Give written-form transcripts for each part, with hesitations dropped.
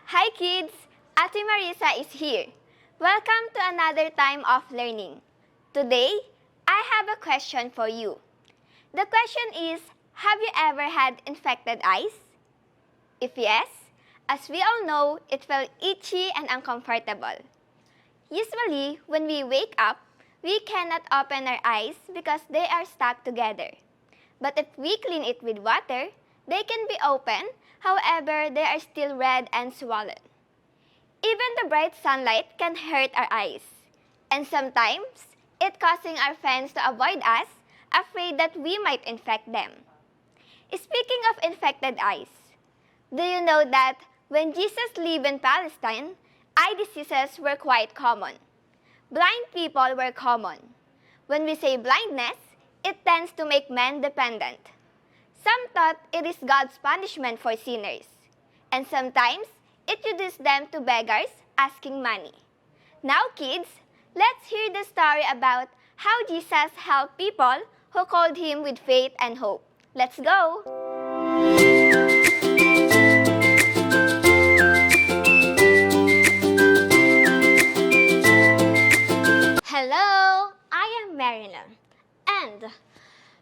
Hi kids! Ate Marisa is here. Welcome to another time of learning. Today, I have a question for you. The question is, have you ever had infected eyes? If yes, as we all know, it felt itchy and uncomfortable. Usually, when we wake up, we cannot open our eyes because they are stuck together. But if we clean it with water, they can be open, however, they are still red and swollen. Even the bright sunlight can hurt our eyes. And sometimes, it causing our friends to avoid us, afraid that we might infect them. Speaking of infected eyes, do you know that when Jesus lived in Palestine, eye diseases were quite common. Blind people were common. When we say blindness, it tends to make men dependent. Some thought it is God's punishment for sinners, and sometimes it reduced them to beggars asking money. Now kids, let's hear the story about how Jesus helped people who called him with faith and hope. Let's go! Hello, I am Marilyn. And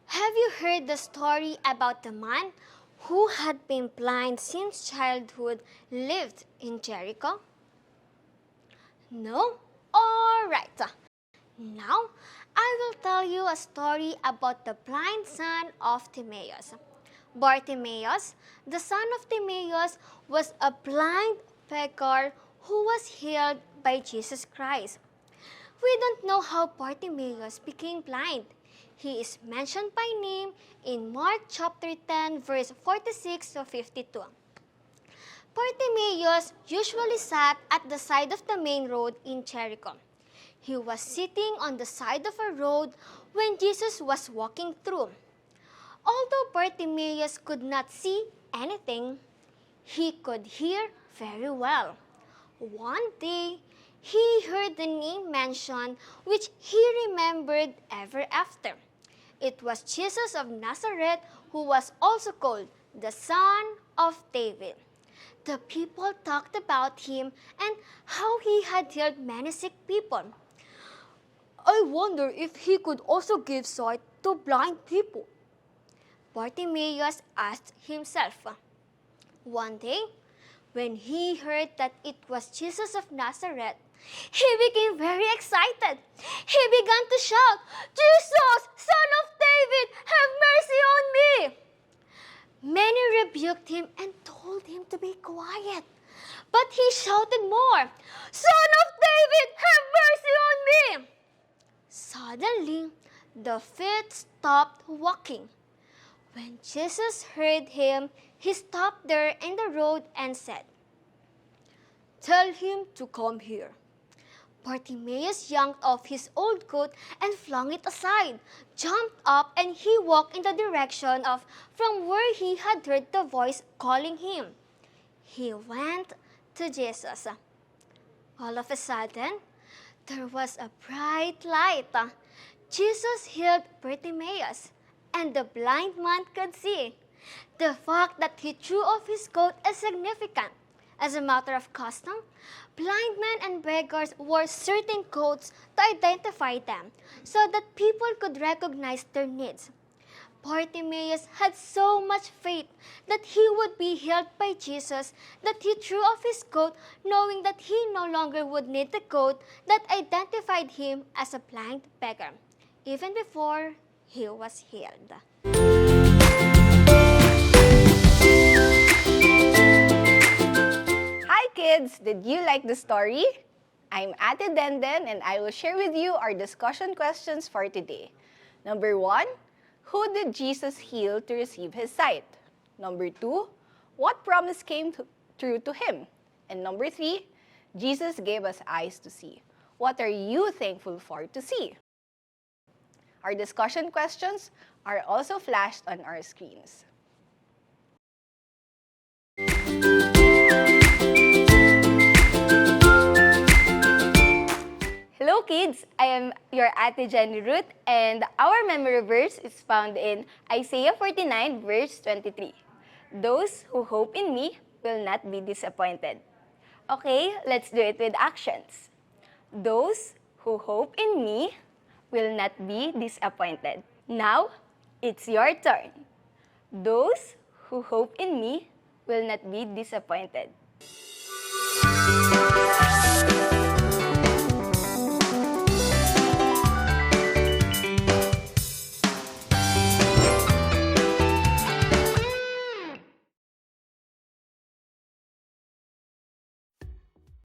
have you heard the story about the man who had been blind since childhood lived in Jericho? No? Alright. Now, I will tell you a story about the blind son of Timaeus. Bartimaeus, the son of Timaeus, was a blind beggar who was healed by Jesus Christ. We don't know how Bartimaeus became blind. He is mentioned by name in Mark chapter 10 verse 46 to 52. Bartimaeus usually sat at the side of the main road in Jericho. He was sitting on the side of a road when Jesus was walking through. Although Bartimaeus could not see anything, he could hear very well. One day, he heard the name mentioned which he remembered ever after. It was Jesus of Nazareth, who was also called the Son of David. The people talked about him and how he had healed many sick people. I wonder if he could also give sight to blind people, Bartimaeus asked himself. One day, when he heard that it was Jesus of Nazareth, he became very excited. He began to shout, "Jesus, Son of David, have mercy on me!" Many rebuked him and told him to be quiet. But he shouted more, "Son of David, have mercy on me!" Suddenly, the feet stopped walking. When Jesus heard him, he stopped there in the road and said, "Tell him to come here." Bartimaeus yanked off his old coat and flung it aside, jumped up, and he walked in the direction of from where he had heard the voice calling him. He went to Jesus. All of a sudden, there was a bright light. Jesus healed Bartimaeus, and the blind man could see. The fact that he threw off his coat is significant. As a matter of custom, blind men and beggars wore certain coats to identify them so that people could recognize their needs. Bartimaeus had so much faith that he would be healed by Jesus that he threw off his coat, knowing that he no longer would need the coat that identified him as a blind beggar, even before he was healed. Hi kids! Did you like the story? I'm Ate Denden and I will share with you our discussion questions for today. Number 1, who did Jesus heal to receive his sight? Number 2, what promise came true to him? And number 3, Jesus gave us eyes to see. What are you thankful for to see? Our discussion questions are also flashed on our screens. Hello kids! I am your Ate Jenny Ruth and our memory verse is found in Isaiah 49 verse 23. Those who hope in me will not be disappointed. Okay, let's do it with actions. Those who hope in me will not be disappointed. Now, it's your turn. Those who hope in me will not be disappointed.